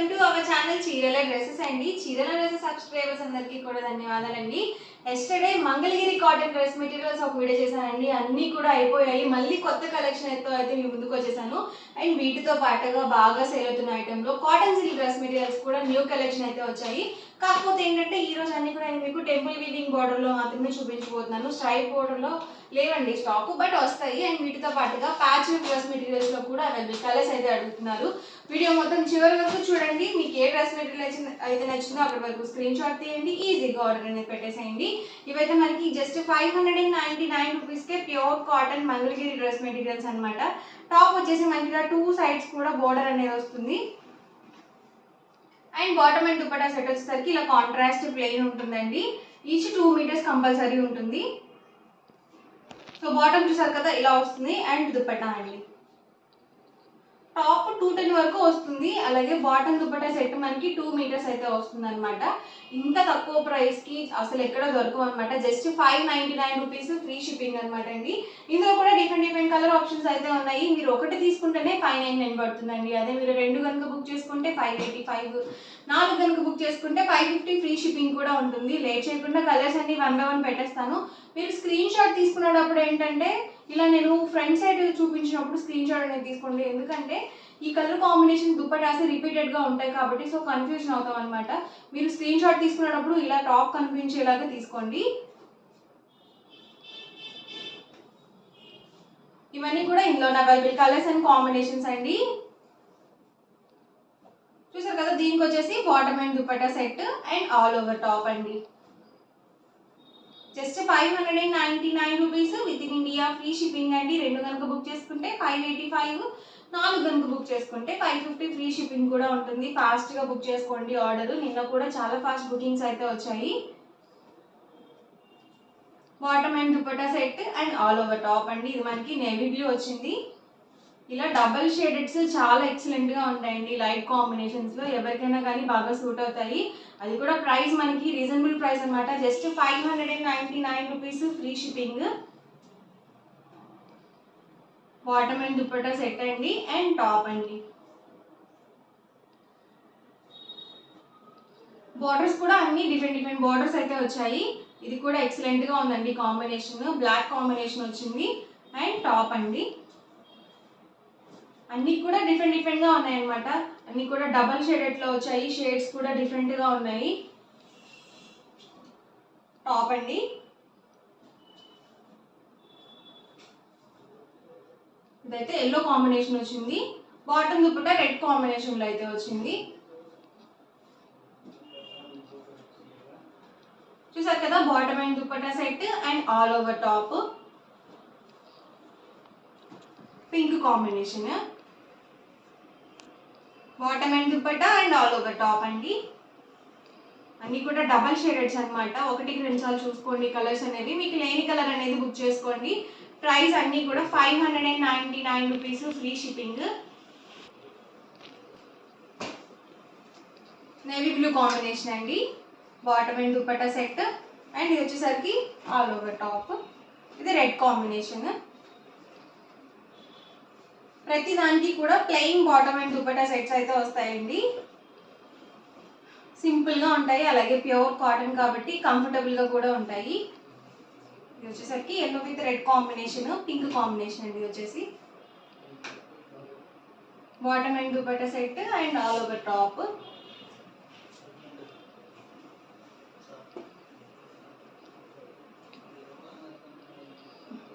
Welcome to our channel చీరల dresses అండి. చీరల డ్రెస్సెస్ సబ్స్క్రైబర్స్ అందరికీ కూడా ధన్యవాదాలండి. Yesterday Mangalagiri cotton dress materials ఒక వీడియో చేశానండి. అన్నీ కూడా అయిపోయాయి. మళ్ళీ కొత్త కలెక్షన్ అయితే మీ ముందుకు వచ్చేసాను. అండ్ వీటితో పాటుగా బాగా సేల్ అవుతున్న ఐటెంలో కాటన్ సిల్క్ డ్రెస్ మెటీరియల్స్ కూడా న్యూ కలెక్షన్ అయితే వచ్చాయి. కాకపోతే ఏంటంటే ఈ రోజు అన్ని కూడా నేను మీకు టెంపుల్ వీవింగ్ బోర్డర్లో మాత్రమే చూపించబోతున్నాను. స్ట్రైప్ బోర్డర్లో లేవండి స్టాక్, బట్ వస్తాయి. అండ్ వీటితో పాటుగా ప్యాచ్ డ్రెస్ మెటీరియల్స్లో కూడా అవైలబుల్. కలర్స్ అయితే అడుగుతున్నారు. వీడియో మొత్తం చివరి వరకు చూడండి. మీకు ఏ డ్రెస్ మెటీరియల్ అయితే నచ్చిందో అక్కడి వరకు స్క్రీన్ షాట్ తీయండి, ఈజీగా ఆర్డర్ అనేది పెట్టేసేయండి. ఇవైతే మనకి జస్ట్ 599 రూపీస్కే pure cotton Mangalagiri dress materials అనమాట. టాప్ వచ్చేసి మనకి 2 సైడ్స్ కూడా బోర్డర్ అనేది వస్తుంది. And bottom and dupatta set వచ్చేసరికి ఇలా కాంట్రాస్ట్ ప్లెయిన్ ఉంటుందండి. ఈచ్ 2 మీటర్స్ కంపల్సరీ ఉంటుంది. సో బాటమ్ చూసారు కదా ఇలా వస్తుంది. అండ్ దుపట్టా అండి టాప్ 210 వరకు వస్తుంది. అలాగే బాటమ్ దుపట్టా సెట్ మనకి 2 మీటర్స్ అయితే వస్తుంది అనమాట. ఇంత తక్కువ ప్రైస్కి అసలు ఎక్కడ దొరకవు అనమాట. జస్ట్ 599 రూపీస్, ఫ్రీ షిప్పింగ్ అనమాట అండి. ఇందులో కూడా డిఫరెంట్ కలర్ ఆప్షన్స్ అయితే ఉన్నాయి. మీరు ఒకటి తీసుకుంటేనే 599 పడుతుందండి. అదే మీరు 2 కనుక బుక్ చేసుకుంటే 585, 4 కనుక బుక్ చేసుకుంటే 550 ఫ్రీ షిప్పింగ్ కూడా ఉంటుంది. లేట్ చేయకుండా కలర్స్ అన్ని 1 by 1 పెట్టేస్తాను. మీరు స్క్రీన్ షాట్ తీసుకునేటప్పుడు ఏంటంటే ఇలా నేను ఫ్రంట్ సైడ్ చూపించినప్పుడు స్క్రీన్ షాట్ అనేది తీసుకోండి. ఎందుకంటే ఈ కలర్ కాంబినేషన్ దుపట్టాస్ రిపీటెడ్గా ఉంటాయి కాబట్టి సో కన్ఫ్యూజన్ అవుతాం అనమాట. మీరు స్క్రీన్ షాట్ తీసుకునేటప్పుడు ఇలా టాప్ కనిపించేలాగా తీసుకోండి. ఇవన్నీ కూడా ఇందులో అవైలబుల్ కలర్స్ అండ్ కాంబినేషన్స్ అండి. చూసారు కదా, దీనికి వచ్చేసి bottom and dupatta set and all over top అండి. Just 599 rupees within India, free shipping అండి. 2 కనుక బుక్ చేసుకుంటే 585, 4 కనుక బుక్ చేసుకుంటే 550 ఫ్రీ షిప్పింగ్ కూడా ఉంటుంది. ఫాస్ట్గా బుక్ చేసుకోండి ఆర్డర్. నిన్న కూడా చాలా ఫాస్ట్ బుకింగ్స్ అయితే వచ్చాయి. Bottom and dupatta set and all over top అండి. ఇది మనకి నేవీ బ్లూ వచ్చింది. ఇలా డబల్ షేడెడ్స్ చాలా ఎక్సలెంట్గా ఉంటాయండి. లైట్ కాంబినేషన్స్లో ఎవరికైనా కానీ బాగా సూట్ అవుతాయి. అది కూడా ప్రైస్ మనకి రీజనబుల్ ప్రైస్ అనమాట. Just 599 rupees, free shipping. Bottom and dupatta set అండి అండ్ టాప్ అండి. బార్డర్స్ కూడా అన్ని డిఫరెంట్ బార్డర్స్ అయితే వచ్చాయి. ఇది కూడా ఎక్సలెంట్గా ఉందండి. కాంబినేషన్ బ్లాక్ కాంబినేషన్ వచ్చింది. అండ్ టాప్ అండి. అన్నీ కూడా డిఫరెంట్గా ఉన్నాయన్నమాట. అన్నీ కూడా డబల్ షేడెడ్లో వచ్చాయి. షేడ్స్ కూడా డిఫరెంట్గా ఉన్నాయి. టాప్ అండి. ఇదైతే ఎల్లో కాంబినేషన్ వచ్చింది. బాటమ్ దుపట్టా రెడ్ కాంబినేషన్లో అయితే వచ్చింది. చూసారు కదా, bottom and dupatta set and all over top. Pink combination. Bottom and dupatta and all over top అండి. అన్నీ కూడా డబల్ షేడెడ్స్ అనమాట. 1కి 2 సార్లు చూసుకోండి కలర్స్ అనేవి. మీకు లేని కలర్ అనేది బుక్ చేసుకోండి. ప్రైస్ అన్నీ కూడా 599 rupees, free shipping. Navy blue combination అండి. Bottom and dupatta set and ఇది వచ్చేసరికి ఆల్ ఓవర్ టాప్. ఇది రెడ్ కాంబినేషన్. ప్రతి దానికి కూడా plain bottom and dupatta sets అయితే వస్తాయండి. సింపుల్గా ఉంటాయి. అలాగే ప్యూర్ కాటన్ కాబట్టి కంఫర్టబుల్గా కూడా ఉంటాయి. ఇది వచ్చేసరికి yellow with red combination, pink combination అండి. ఇది వచ్చేసి bottom and dupatta set and all over top.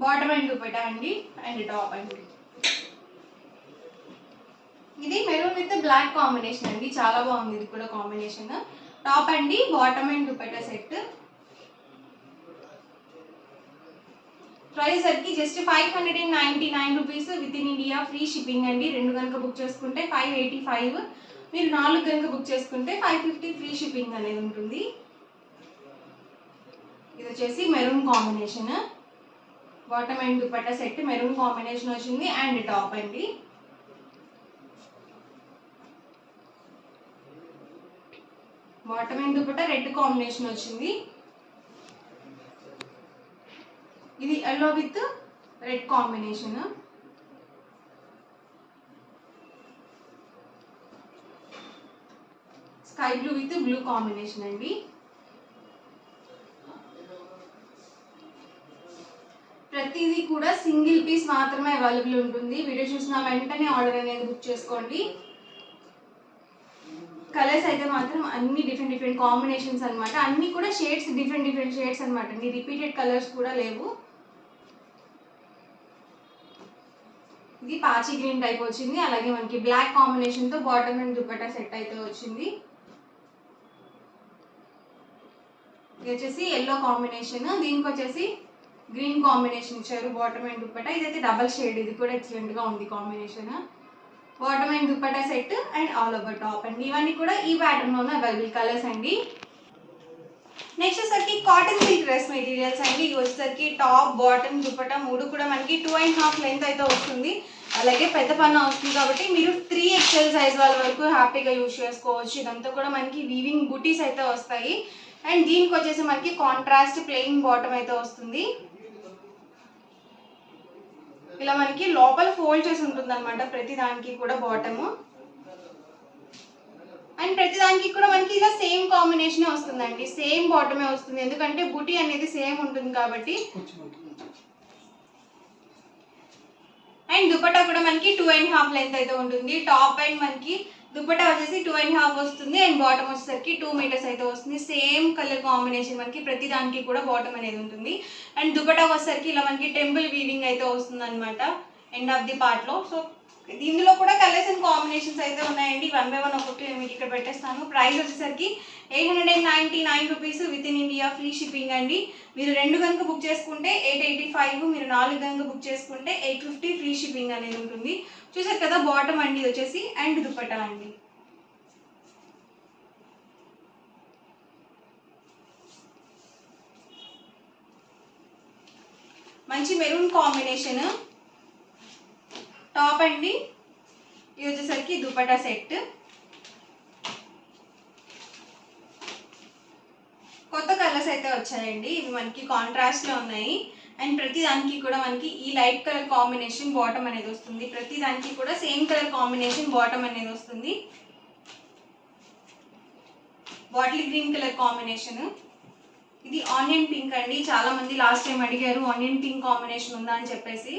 Bottom and dupatta అండి అండ్ టాప్ అండి. ఇది మెరూన్ విత్ బ్లాక్ కాంబినేషన్ అండి. చాలా బాగుంది ఇది కూడా కాంబినేషన్. టాప్ అండి, bottom and dupatta set. Price సరికి just 599 rupees within India, free shipping అండి. 2 కనుక బుక్ చేసుకుంటే 585, మీరు 4 కనుక బుక్ చేసుకుంటే 550 ఫ్రీ షిప్పింగ్ అనేది ఉంటుంది. ఇది వచ్చేసి maroon combination. Bottom and dupatta set maroon combination వచ్చింది అండ్ టాప్ అండి. Bottom and dupatta red combination వచ్చింది. ఇది yellow with red combination. Sky blue with blue combination అండి. ప్రతిదీ కూడా సింగిల్ పీస్ మాత్రమే అవైలబుల్ ఉంటుంది. వీడియో చూసిన వెంటనే ఆర్డర్ అనేది బుక్ చేసుకోండి. కలర్స్ అయితే మాత్రం అన్ని డిఫరెంట్ కాంబినేషన్స్ అనమాట. అన్ని కూడా షేడ్స్ డిఫరెంట్ షేడ్స్ అనమాట అండి. రిపీటెడ్ కలర్స్ కూడా లేవు. ఇది పాచి గ్రీన్ టైప్ వచ్చింది. అలాగే మనకి బ్లాక్ కాంబినేషన్ తో బాటమ్ అండ్ దుపట్టా సెట్ అయితే వచ్చింది. ఇది వచ్చేసి ఎల్లో కాంబినేషన్, దీనికి వచ్చేసి గ్రీన్ కాంబినేషన్ ఇచ్చారు బాటమ్ అండ్ దుపట్టా. ఇదైతే డబల్ షేడ్, ఇది కూడా ఎక్సలెంట్ గా ఉంది combination. Bottom and dupatta set and all over top అండి. ఇవన్నీ కూడా ఈ ప్యాటర్న్ లోనే అవైలబుల్ కలర్స్ అండి. నెక్స్ట్ వచ్చేసరికి కాటన్ సిల్క్ డ్రెస్ మెటీరియల్స్ అండి. ఇది వచ్చేసరికి టాప్ బాటమ్ దుపట్టా మూడు కూడా మనకి 2.5 లెంత్ అయితే వస్తుంది. అలాగే పెద్ద పన్న వస్తుంది కాబట్టి మీరు 3XL సైజ్ వాళ్ళ వరకు హ్యాపీగా యూజ్ చేసుకోవచ్చు. ఇదంతా కూడా మనకి వీవింగ్ బూటీస్ అయితే వస్తాయి. అండ్ దీనికి వచ్చేసి మనకి కాంట్రాస్ట్ ప్లెయిన్ బాటమ్ అయితే వస్తుంది. ఇలా మనకి లోపల ఫోల్డ్ చేసి ఉంటుంది అనమాట ప్రతి దానికి కూడా బాటమ్. అండ్ ప్రతి దానికి కూడా మనకి ఇలా సేమ్ కాంబినేషన్ వస్తుందండి, సేమ్ బాటమే వస్తుంది. ఎందుకంటే బుటీ అనేది సేమ్ ఉంటుంది కాబట్టి. అండ్ దుపట్టా కూడా మనకి 2.5 లెంత్ అయితే ఉంటుంది. టాప్ అండ్ మనకి దుపట్టా వచ్చేసి 2.5 వస్తుంది. అండ్ బాటమ్ వచ్చేసరికి 2 మీటర్స్ అయితే వస్తుంది. సేమ్ కలర్ కాంబినేషన్ మనకి ప్రతి దానికి కూడా బాటమ్ అనేది ఉంటుంది. అండ్ దుపట్టా వచ్చేసరికి ఇలా మనకి టెంపుల్ వీవింగ్ అయితే వస్తుంది అనమాట ఎండ్ ఆఫ్ ది పార్ట్ లో. సో ఇందులో కూడా కలర్స్ అండ్ కాంబినేషన్స్ అయితే ఉన్నాయండి. 1 బై 1 ఒక్కొక్కటి నేను మీకు ఇక్కడ పెట్టేస్తాను. ప్రైస్ వచ్చేసరికి 899 rupees within India free shipping అండి. మీరు 2 కనుక బుక్ చేసుకుంటే 885, మీరు 4 కనుక బుక్ చేసుకుంటే 850 ఫ్రీ షిప్పింగ్ అనేది ఉంటుంది. చూసారు కదా బాటమ్ అండి వచ్చేసి అండ్ దుపట్టా అండి. మంచి మెరూన్ కాంబినేషన్ టాప్ అండి. ఇది వచ్చేసరికి దుపట్టా సెట్. కొత్త కలర్స్ అయితే వచ్చాయండి. ఇవి మనకి కాంట్రాస్ట్ లో ఉన్నాయి. అండ్ ప్రతి దానికి కూడా మనకి ఈ లైట్ కలర్ కాంబినేషన్ బాటమ్ అనేది వస్తుంది. ప్రతి దానికి కూడా సేమ్ కలర్ కాంబినేషన్ బాటమ్ అనేది వస్తుంది. Bottle green colour combination. ఇది ఆనియన్ పింక్ అండి. చాలా మంది లాస్ట్ టైం అడిగారు ఆనియన్ పింక్ కాంబినేషన్ ఉందా అని చెప్పేసి.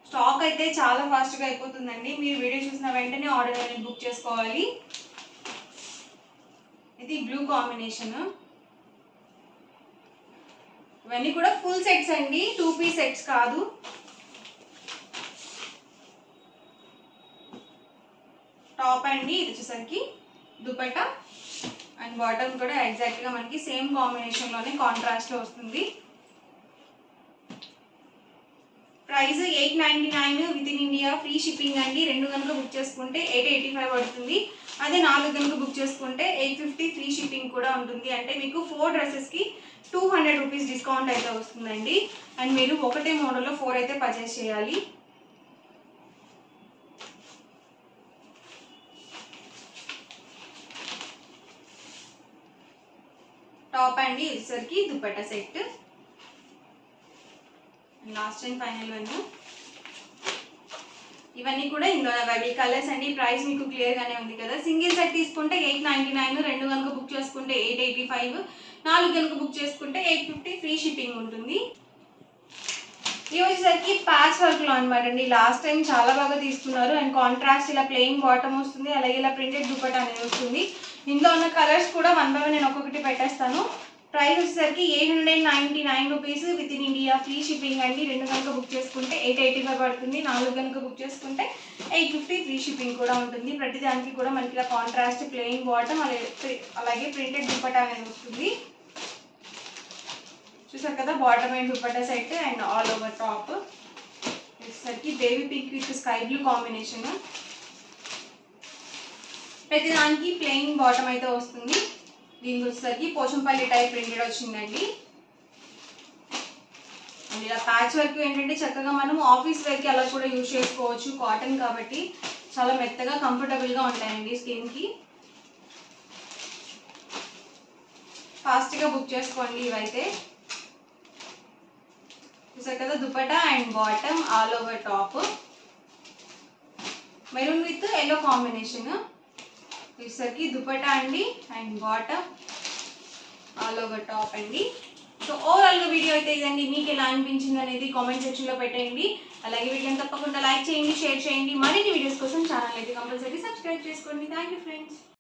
స్టాక్ అయితే చాలా ఫాస్ట్గా అయిపోతుందండి. మీరు వీడియో చూసిన వెంటనే ఆర్డర్ అనేది బుక్ చేసుకోవాలి. ఇది బ్లూ కాంబినేషన్. ఇవన్నీ కూడా ఫుల్ సెట్స్ అండి, 2 పీస్ సెట్స్ కాదు. టాప్ అండి. ఇది వచ్చేసరికి దుపట్టా అండ్ బాటమ్ కూడా ఎగ్జాక్ట్గా మనకి సేమ్ కాంబినేషన్లోనే కాంట్రాస్ట్లో వస్తుంది. Price 899 with in India free shipping అండి. 2 కనుక బుక్ చేసుకుంటే 885 పడుతుంది. అదే 4 కనుక బుక్ చేసుకుంటే 850 ఫ్రీ షిప్పింగ్ కూడా ఉంటుంది. అంటే మీకు 4 డ్రెస్సెస్కి 200 రూపీస్ డిస్కౌంట్ అయితే వస్తుందండి. అండ్ మీరు ఒకటే మోడల్లో 4 అయితే పర్చేస్ చేయాలి. టాప్ అండి వచ్చేసరికి dupatta set. Last and final one. ఇవన్నీ కూడా ఇందులో అవైలబుల్ కలర్స్ అండి. ప్రైస్ మీకు క్లియర్గానే ఉంది కదా. సింగిల్ సెట్ తీసుకుంటే 899, 2 కనుక బుక్ చేసుకుంటే 885, 4 కనుక బుక్ చేసుకుంటే 850 ఫ్రీ షిప్పింగ్ ఉంటుంది. ఇవి వచ్చేసరికి ప్యాచ్ వర్క్లో అనమాట అండి. లాస్ట్ టైం చాలా బాగా తీసుకున్నారు. అండ్ కాంట్రాస్ట్ ఇలా ప్లెయిన్ బాటమ్ వస్తుంది. అలాగే ఇలా ప్రింటెడ్ దుపట్టా అనేది వస్తుంది. ఇందులో ఉన్న కలర్స్ కూడా 1 బై 1 నేను ఒక్కొక్కటి పెట్టేస్తాను. ప్రైస్ వచ్చేసరికి 899 rupees within India free shipping అండి. 2 కనుక బుక్ చేసుకుంటే 885 పడుతుంది. 4 కనుక బుక్ చేసుకుంటే 850 ఫ్రీ షిప్పింగ్ కూడా ఉంటుంది. ప్రతి దానికి కూడా మనకి ఇలా కాంట్రాస్ట్ ప్లెయిన్ బాటమ్ అలాగే ప్రింటెడ్ దుపట్టా అనేది వస్తుంది. చూసారు కదా bottom and dupatta set and all over top. వచ్చేసరికి baby pink with sky blue combination. ప్రతి దానికి ప్లెయిన్ బాటమ్ అయితే వస్తుంది. దీనికి వచ్చేసరికి పోచంపల్లి టైప్ ప్రింటెడ్ వచ్చిందండి. అండ్ ఇలా ప్యాచ్ వర్క్ ఏంటంటే చక్కగా మనం ఆఫీస్ వేర్కి అలా కూడా యూజ్ చేసుకోవచ్చు. కాటన్ కాబట్టి చాలా మెత్తగా కంఫర్టబుల్గా ఉంటాయండి స్కిన్కి. ఫాస్ట్గా బుక్ చేసుకోండి ఇవైతే. చూసారు కదా dupatta and bottom all over top. Maroon with yellow combination. వచ్చేసరికి దుపట్టా అండి and bottom all over top అండి. సో ఓవరాల్గా వీడియో అయితే ఇదండి. మీకు ఎలా అనిపించింది అనేది కామెంట్ సెక్షన్లో పెట్టండి. అలాగే వీడియోని తప్పకుండా లైక్ చేయండి, షేర్ చేయండి. మరిన్ని వీడియోస్ కోసం ఛానల్ అయితే కంపల్సరీ సబ్స్క్రైబ్ చేసుకోండి. Thank you friends.